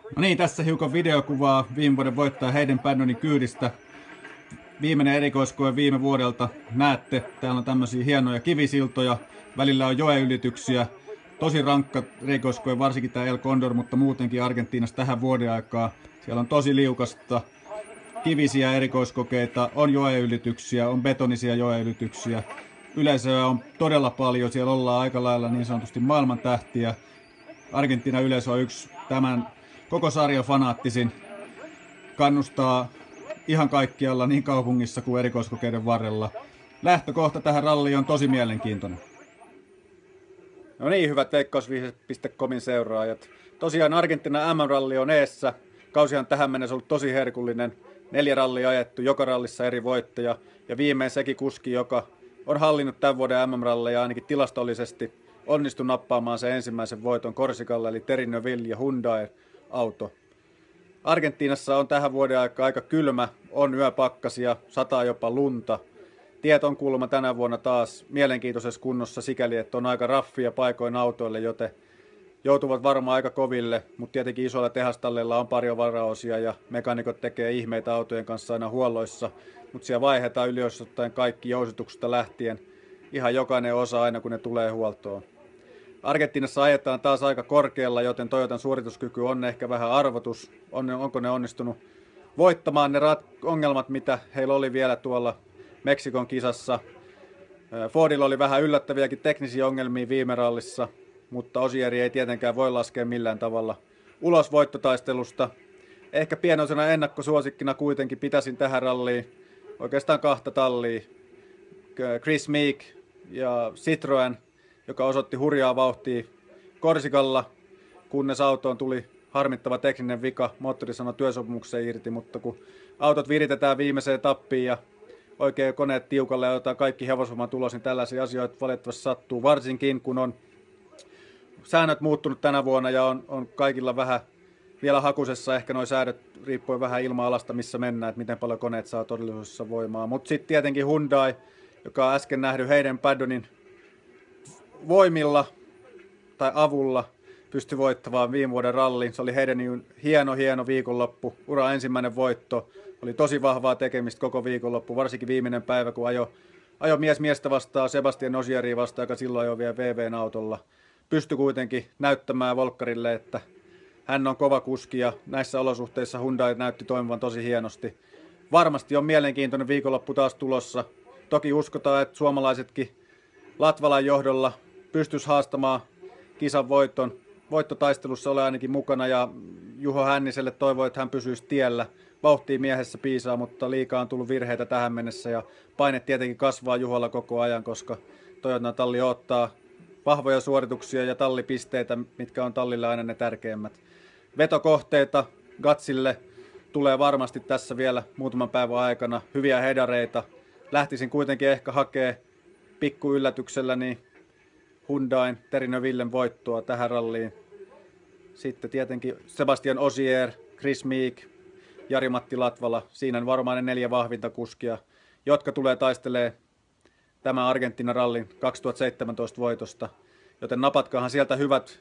No niin, tässä hiukan videokuvaa viime vuoden voittaja Hayden Paddonin kyydistä. Viimeinen erikoiskoe viime vuodelta. Näette, täällä on tämmöisiä hienoja kivisiltoja. Välillä on joeylityksiä. Tosi rankka erikoiskoe, varsinkin tämä El Condor, mutta muutenkin Argentiinassa tähän vuoden aikaa. Siellä on tosi liukasta. Kivisiä erikoiskokeita, on joeylityksiä, on betonisia joeylityksiä. Yleisöä on todella paljon, siellä ollaan aika lailla niin sanotusti maailman tähtiä. Argentiinan yleisö on yksi tämän koko sarjan fanaattisin. Kannustaa ihan kaikkialla, niin kaupungissa kuin erikoiskokeiden varrella. Lähtökohta tähän ralliin on tosi mielenkiintoinen. No niin, hyvät Veikkausviihde.comin seuraajat. Tosiaan Argentiinan MM-ralli on eessä. Kausihan tähän mennessä ollut tosi herkullinen. 4 rallia ajettu, joka rallissa eri voittaja. Ja viimein sekin kuski, joka on hallinnut tämän vuoden MM-ralleja ainakin tilastollisesti, onnistui nappaamaan sen ensimmäisen voiton Korsikalla, eli Terry Neville ja Hyundai-auto. Argentiinassa on tähän vuoden aika kylmä, on yöpakkasia, sataa jopa lunta. Tiet on kuulemma tänä vuonna taas mielenkiintoisessa kunnossa sikäli, että on aika raffia paikoin autoille, joten joutuvat varmaan aika koville, mutta tietenkin isoilla tehastalleilla on paljon varaosia ja mekaanikot tekee ihmeitä autojen kanssa aina huolloissa, mutta siellä vaihdetaan yleensä ottaen kaikki jousituksesta lähtien, ihan jokainen osa aina kun ne tulee huoltoon. Argentiinassa ajetaan taas aika korkealla, joten Toyotan suorituskyky on ehkä vähän arvotus. Onko ne onnistunut voittamaan ne ongelmat, mitä heillä oli vielä tuolla Meksikon kisassa. Fordilla oli vähän yllättäviäkin teknisiä ongelmia viime rallissa, mutta Ogieri ei tietenkään voi laskea millään tavalla ulos voittotaistelusta. Ehkä pienoisena ennakkosuosikkina kuitenkin pitäisin tähän ralliin oikeastaan 2 tallia. Chris Meek ja Citroën, joka osoitti hurjaa vauhtia Korsikalla, kunnes autoon tuli harmittava tekninen vika. Moottori sanoi työsopimuksen irti, mutta kun autot viritetään viimeiseen tappiin ja oikein koneet tiukalle ja otetaan kaikki hevosvoiman tulos, niin tällaisia asioita valitettavasti sattuu. Varsinkin kun on säännöt muuttunut tänä vuonna ja on kaikilla vähän vielä hakusessa, ehkä nuo säädöt riippuen vähän ilma-alasta, missä mennään, että miten paljon koneet saa todellisuudessa voimaa. Mutta sitten tietenkin Hyundai, joka on äsken nähty Hayden Paddonin voimilla tai avulla pystyi voittamaan viime vuoden rallin. Se oli heidän hieno viikonloppu. Ura ensimmäinen voitto. Oli tosi vahvaa tekemistä koko viikonloppu, varsinkin viimeinen päivä, kun ajo mies miestä vastaan, Sebastian Ogieria vastaan, joka silloin ajoi vielä VVn autolla. Pystyi kuitenkin näyttämään Volkkarille, että hän on kova kuski ja näissä olosuhteissa Hyundai näytti toimivan tosi hienosti. Varmasti on mielenkiintoinen viikonloppu taas tulossa. Toki uskotaan, että suomalaisetkin Latvalan johdolla pystyisi haastamaan kisan voiton. Voittotaistelussa ole ainakin mukana ja Juho Hänniselle toivoo, että hän pysyisi tiellä. Vauhtia miehessä piisaa, mutta liikaa on tullut virheitä tähän mennessä ja paine tietenkin kasvaa Juholla koko ajan, koska Toyotan talli ottaa vahvoja suorituksia ja tallipisteitä, mitkä on tallille aina ne tärkeimmät. Vetokohteita Gatsille tulee varmasti tässä vielä muutaman päivän aikana, hyviä hedareita. Lähtisin kuitenkin ehkä hakee pikku yllätyksellä niin Hyundain Terry Nevillen voittoa tähän ralliin. Sitten tietenkin Sebastian Ogier, Chris Meek, Jari-Matti Latvala. Siinä on varmaan ne 4 vahvinta kuskia, jotka tulee taistelemaan tämän Argentiinan rallin 2017 voitosta. Joten napatkaahan sieltä hyvät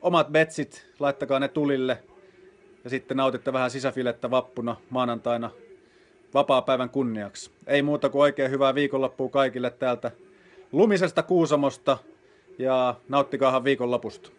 omat betsit, laittakaa ne tulille ja sitten nautitte vähän sisäfilettä vappuna maanantaina vapaapäivän kunniaksi. Ei muuta kuin oikein hyvää viikonloppua kaikille täältä lumisesta Kuusamosta ja nauttikaahan viikonlopusta.